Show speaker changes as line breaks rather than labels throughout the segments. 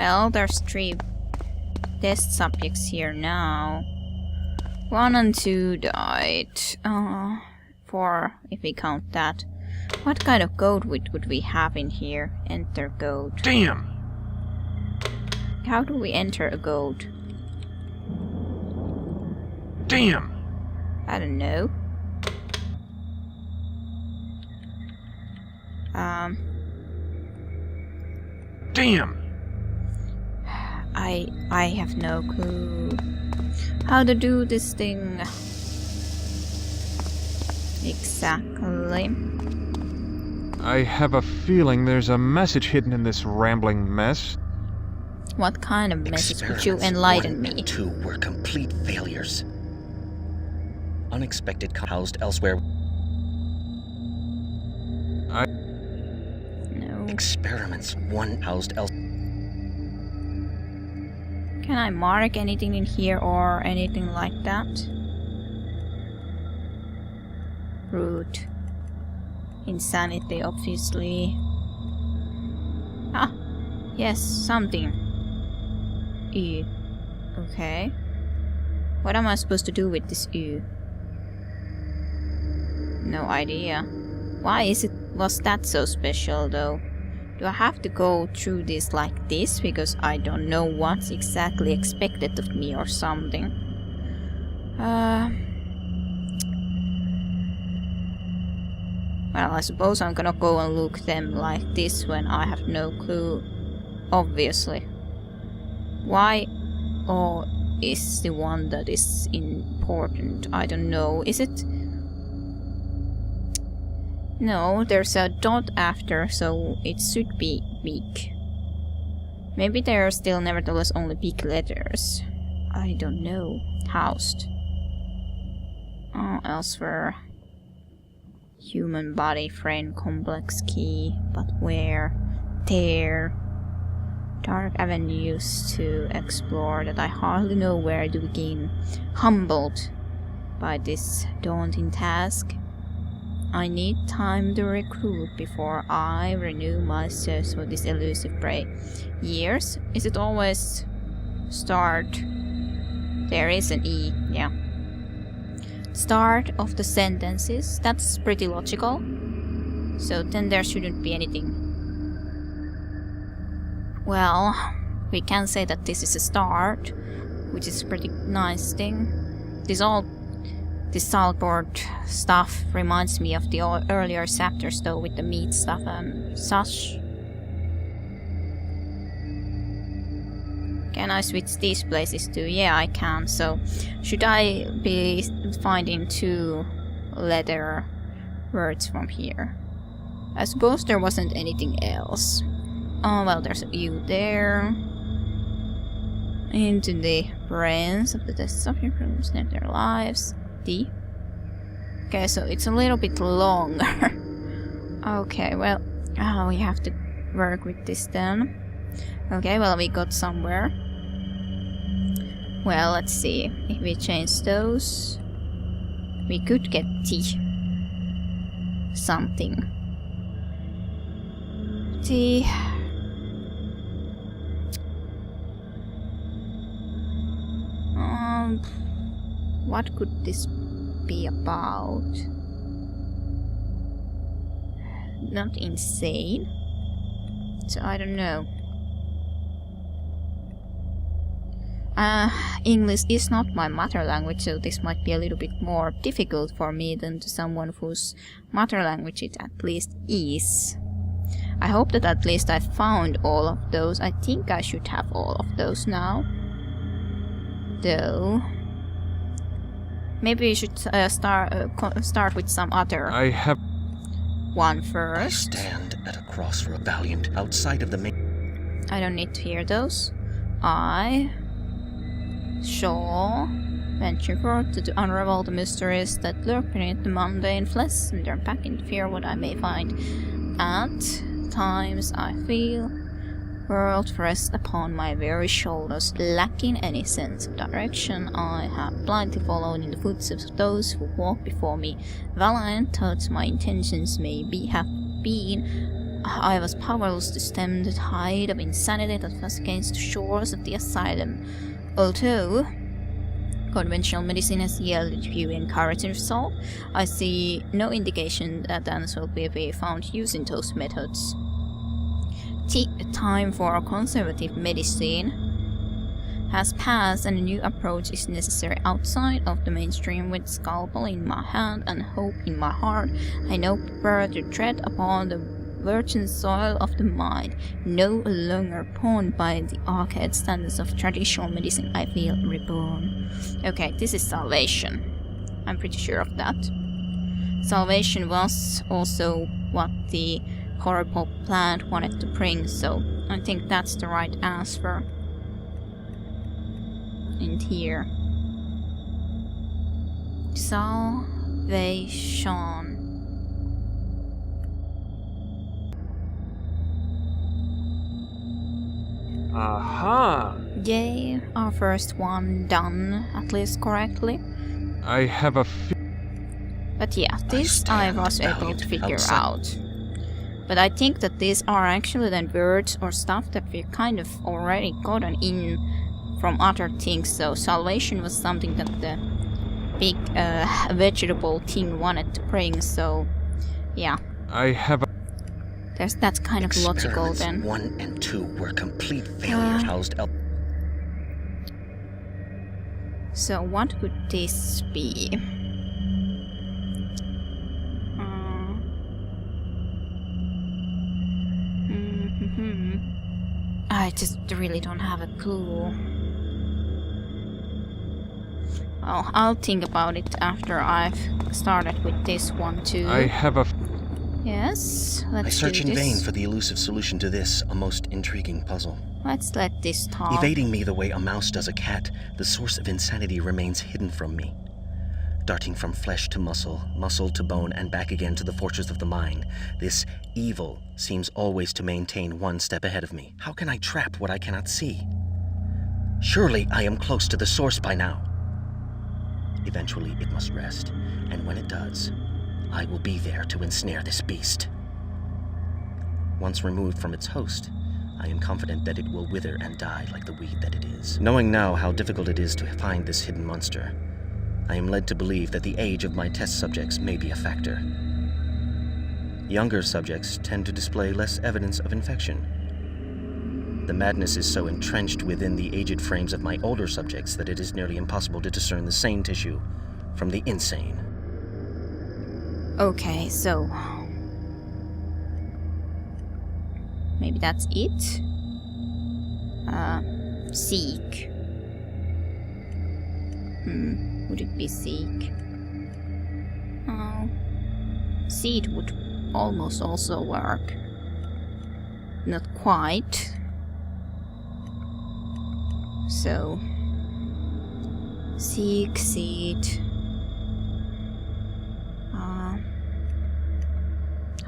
Well, there's 3 test subjects here now. 1 and 2 died. 4 if we count that. What kind of code would we have in here? Enter code.
Damn!
How do we enter a code?
Damn!
I don't know.
Damn!
I have no clue how to do this thing exactly.
I have a feeling there's a message hidden in this rambling mess.
What kind of message would you enlighten me?
1 and 2 were complete failures. Unexpected housed elsewhere.
No.
Experiments 1 housed elsewhere.
Can I mark anything in here or anything like that? Root. Insanity, obviously. Ah, yes, something. U. Okay. What am I supposed to do with this U? No idea. Why was that so special though? Do I have to go through this like this because I don't know what's exactly expected of me or something? Well, I suppose I'm gonna go and look them like this when I have no clue. Obviously. Why O is the one that is important? I don't know. Is it? No, there's a dot after, so it should be big. Maybe there are still nevertheless only big letters. I don't know. Housed. Elsewhere. Human body frame complex key, but where? There. Dark avenues to explore that I hardly know where to begin. Humbled by this daunting task. I need time to recruit before I renew my search for this elusive prey. Years? Is it always start? There is an E, yeah. Start of the sentences, that's pretty logical. So then there shouldn't be anything. Well, we can say that this is a start, which is a pretty nice thing. This saltboard stuff reminds me of the earlier chapters though, with the meat stuff and such. Can I switch these places too? Yeah, I can. So, should I be finding 2 letter words from here? I suppose there wasn't anything else. Oh, well, there's a U there. Into the brains of the test subject rooms, net their lives. D. Okay, so it's a little bit longer. Okay, well, we have to work with this then. Okay, well, we got somewhere. Well, let's see. If we change those, we could get T. Something. T. What could this be about? Not insane. So I don't know. English is not my mother language, so this might be a little bit more difficult for me than to someone whose mother language it at least is. I hope that at least I found all of those. I think I should have all of those now. Though, maybe we should start with some other one first.
I stand at a crossroad, valiant, outside of the main.
I don't need to hear those. I shall venture forth to unravel the mysteries that lurk beneath the mundane flesh and turn back into fear what I may find. At times I feel world rests upon my very shoulders, lacking any sense of direction. I have blindly followed in the footsteps of those who walk before me. Valiant thoughts my intentions may have been, I was powerless to stem the tide of insanity that was against the shores of the asylum. Although conventional medicine has yielded few encouraging results, I see no indication that answers will be found using those methods. Time for conservative medicine has passed and a new approach is necessary. Outside of the mainstream, with scalpel in my hand and hope in my heart, I now prepare to tread upon the virgin soil of the mind. No longer pawned by the archaic standards of traditional medicine, I feel reborn. Okay, this is salvation. I'm pretty sure of that. Salvation was also what the horrible plant wanted to bring, so I think that's the right answer. And here. Salvation.
Aha!
Yay, our first one done, at least correctly.
I have a
But yeah, this I was able to figure out. But I think that these are actually then words or stuff that we kind of already gotten in from other things. So salvation was something that the big vegetable thing wanted to bring. So yeah,
I have a
that's kind of logical then.
1 and 2 were complete failures. Housed up.
So what would this be? I just really don't have a clue. Well, I'll think about it after I've started with this one too.
I have a
Yes, let's
I search
do
in
this.
vain for the elusive solution to this, a most intriguing puzzle.
Let's let this talk.
Evading me the way a mouse does a cat, the source of insanity remains hidden from me. Darting from flesh to muscle, muscle to bone, and back again to the fortress of the mind, this evil seems always to maintain one step ahead of me. How can I trap what I cannot see? Surely I am close to the source by now. Eventually it must rest, and when it does, I will be there to ensnare this beast. Once removed from its host, I am confident that it will wither and die like the weed that it is. Knowing now how difficult it is to find this hidden monster, I am led to believe that the age of my test subjects may be a factor. Younger subjects tend to display less evidence of infection. The madness is so entrenched within the aged frames of my older subjects that it is nearly impossible to discern the sane tissue from the insane.
Okay, so maybe that's it. Seek. Would it be seek? Oh, seed would almost also work. Not quite. So seek, seed.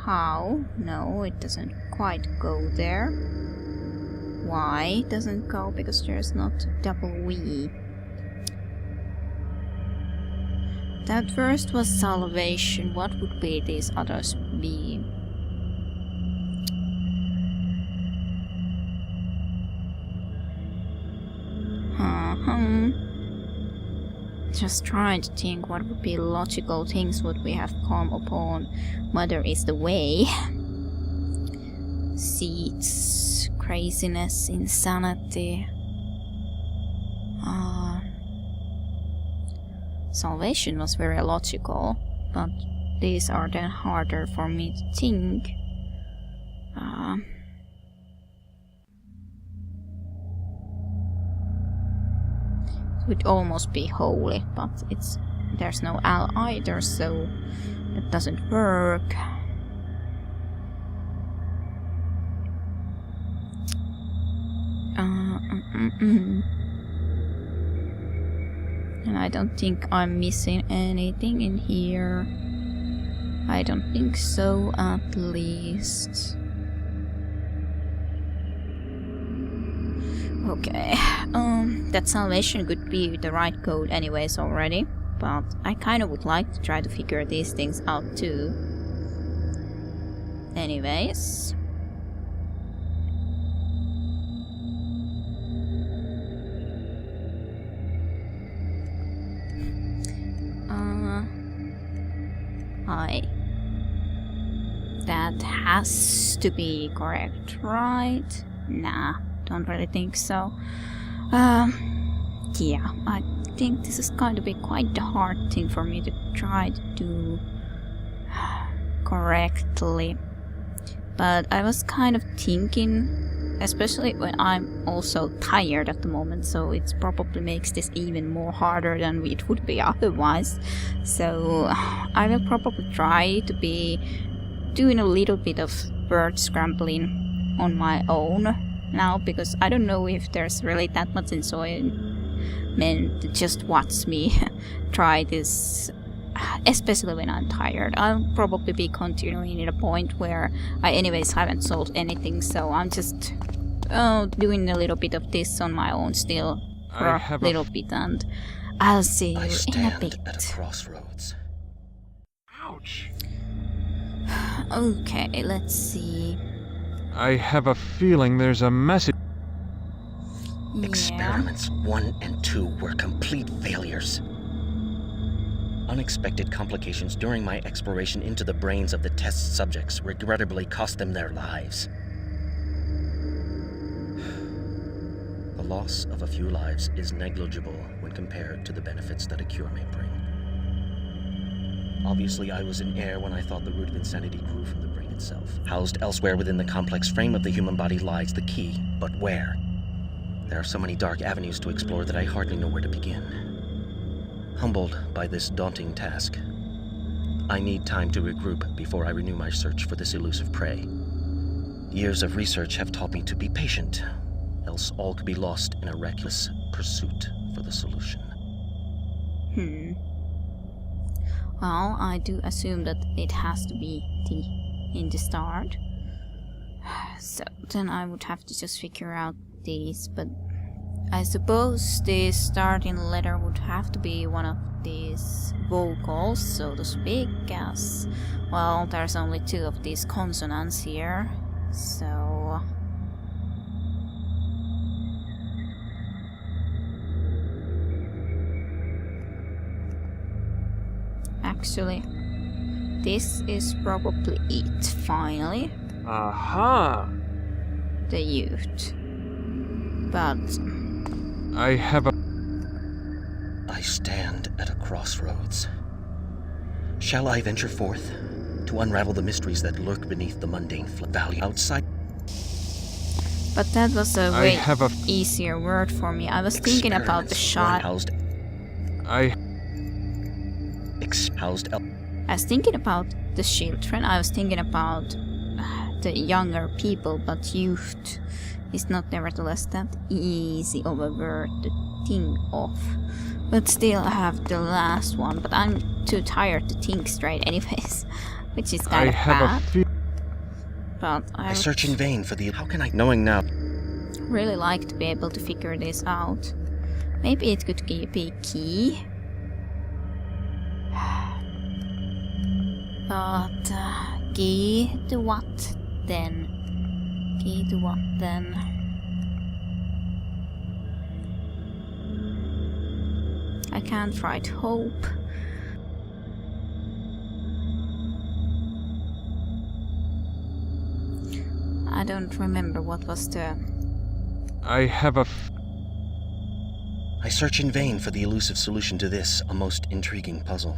How? No, it doesn't quite go there. Why doesn't go? Because there's not double V. That first was salvation. What would be these others be? Just trying to think what would be logical things would we have come upon. Mother is the way. Seeds, craziness, insanity. Salvation was very logical, but these are then harder for me to think. It would almost be holy, but there's no L either, so that doesn't work. And I don't think I'm missing anything in here. I don't think so, at least. Okay, that salvation could be the right code anyways already, but I kind of would like to try to figure these things out too. Anyways, high. That has to be correct, right? Nah, don't really think so. Yeah, I think this is going to be quite a hard thing for me to try to do correctly. But I was kind of thinking, especially when I'm also tired at the moment, so it probably makes this even more harder than it would be otherwise. So I will probably try to be doing a little bit of word scrambling on my own now, because I don't know if there's really that much enjoyment to just watch me try this, especially when I'm tired. I'll probably be continuing at a point where I anyways haven't solved anything, so I'm just doing a little bit of this on my own still for a little bit, and I'll see you in a bit.
I stand at a crossroads.
Ouch.
Okay, let's see.
I have a feeling there's a message.
Yeah.
Experiments 1 and 2 were complete failures. Unexpected complications during my exploration into the brains of the test subjects regrettably cost them their lives. The loss of a few lives is negligible when compared to the benefits that a cure may bring. Obviously, I was in error when I thought the root of insanity grew from the brain itself. Housed elsewhere within the complex frame of the human body lies the key, but where? There are so many dark avenues to explore that I hardly know where to begin. Humbled by this daunting task, I need time to regroup before I renew my search for this elusive prey. Years of research have taught me to be patient, else all could be lost in a reckless pursuit for the solution.
Well, I do assume that it has to be in the start. So then I would have to just figure out these, but I suppose the starting letter would have to be one of these vocals, so to speak, as well, there's only 2 of these consonants here, so actually this is probably it, finally.
Aha!
The youth. But
I have a...
I stand at a crossroads. Shall I venture forth to unravel the mysteries that lurk beneath the mundane valley outside?
but that was a way easier word for me. I was thinking about the shot.
Housed
I
was thinking about the children. I was thinking about the younger people, but youth is not nevertheless that easy of a word to think of. But still, I have the last one, but I'm too tired to think straight anyways, which is kind of bad. But
I search in vain for the... How can I... Knowing now...
really like to be able to figure this out. Maybe it could be key. But key to what then? Key to what then? I can't write hope. I don't remember what was the...
I have a...
I search in vain for the elusive solution to this, a most intriguing puzzle.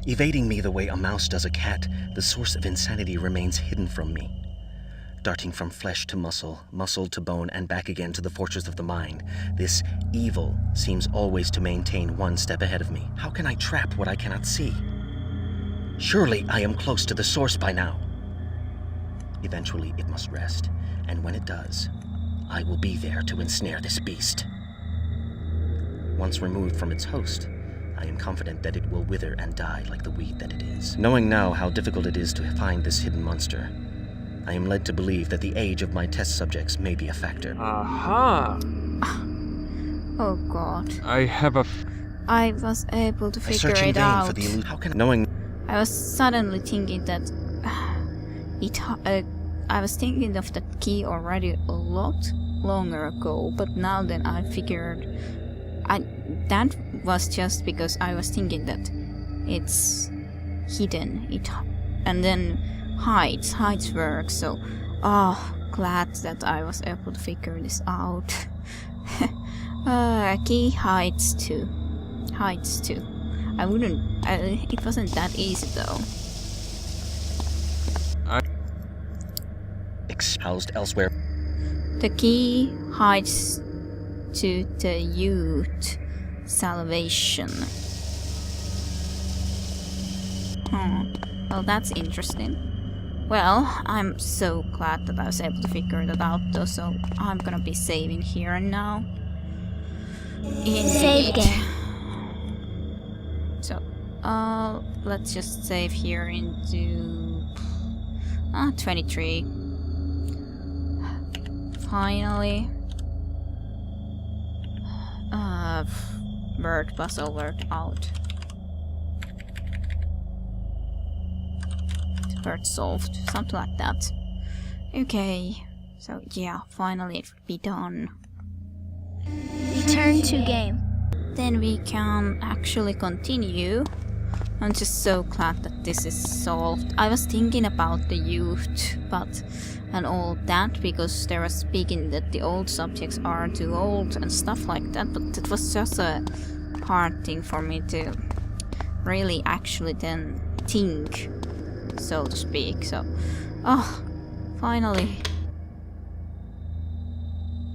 Evading me the way a mouse does a cat, the source of insanity remains hidden from me. Darting from flesh to muscle, muscle to bone, and back again to the fortress of the mind, this evil seems always to maintain one step ahead of me. How can I trap what I cannot see? Surely I am close to the source by now. Eventually it must rest, and when it does, I will be there to ensnare this beast. Once removed from its host, I am confident that it will wither and die like the weed that it is. Knowing now how difficult it is to find this hidden monster, I am led to believe that the age of my test subjects may be a factor.
Aha!
Oh god.
I have a...
I was able to figure
I search in
it
vain
out.
for the how can knowing...
I was suddenly thinking that I was thinking of that key already a lot longer ago, but now then I figured that was just because I was thinking that it's hidden. And then hides work. So, glad that I was able to figure this out. Key hides too. I wouldn't. It wasn't that easy though.
Housed elsewhere.
The key hides to the youth salvation. Well, that's interesting. Well, I'm so glad that I was able to figure that out though, so I'm gonna be saving here and now.
Save game.
So, let's just save here into 23. Finally. Word puzzle worked out. Word solved, something like that. Okay, so yeah, finally it would be done.
Return to game.
Then we can actually continue. I'm just so glad that this is solved. I was thinking about the youth, and all that, because they were speaking that the old subjects are too old and stuff like that, but it was just a hard thing for me to really actually then think, so to speak. So, finally.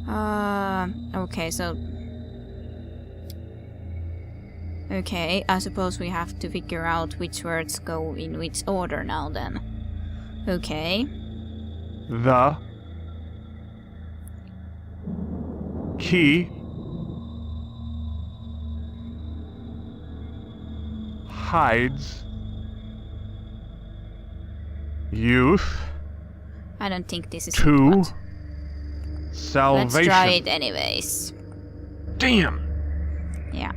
Okay, so... Okay, I suppose we have to figure out which words go in which order now then. Okay.
The key hides youth
I don't think this is
to
what.
salvation.
Let's try it anyways.
Damn!
Yeah.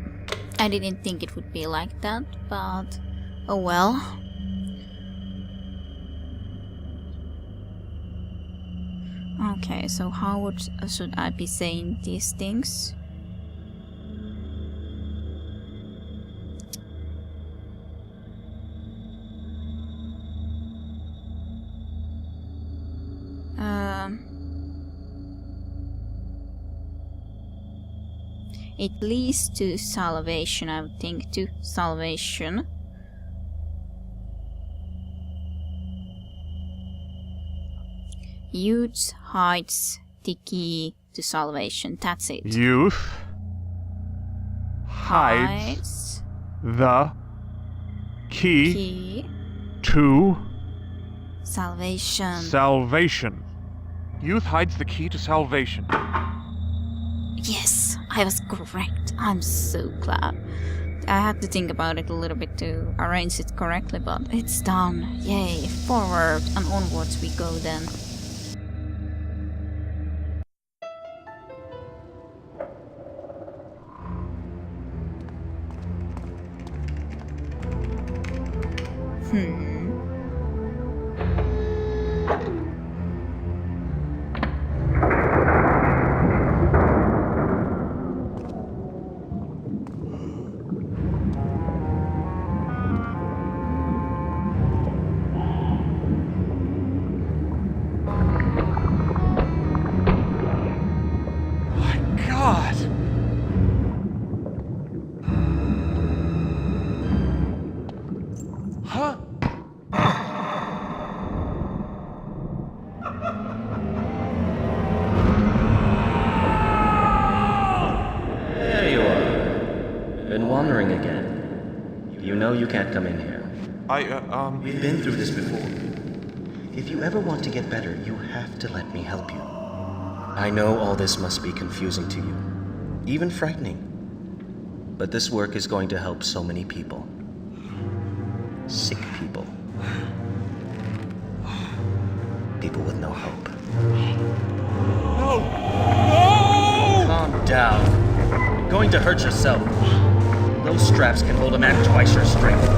I didn't think it would be like that, but oh well. Okay, so how should I be saying these things? It leads to salvation, I would think, to salvation. Youth hides the key to salvation. That's it.
Youth hides the key to
salvation.
salvation. Youth hides the key to salvation.
Yes, I was correct. I'm so glad. I had to think about it a little bit to arrange it correctly, but it's done. Yay, forward and onwards we go then.
Wandering again. You know you can't come in here.
We've
been through this before. If you ever want to get better, you have to let me help you. I know all this must be confusing to you, even frightening. But this work is going to help so many people. Sick people. People with no hope.
No!
Calm down. You're going to hurt yourself. Those straps can hold a man twice your strength.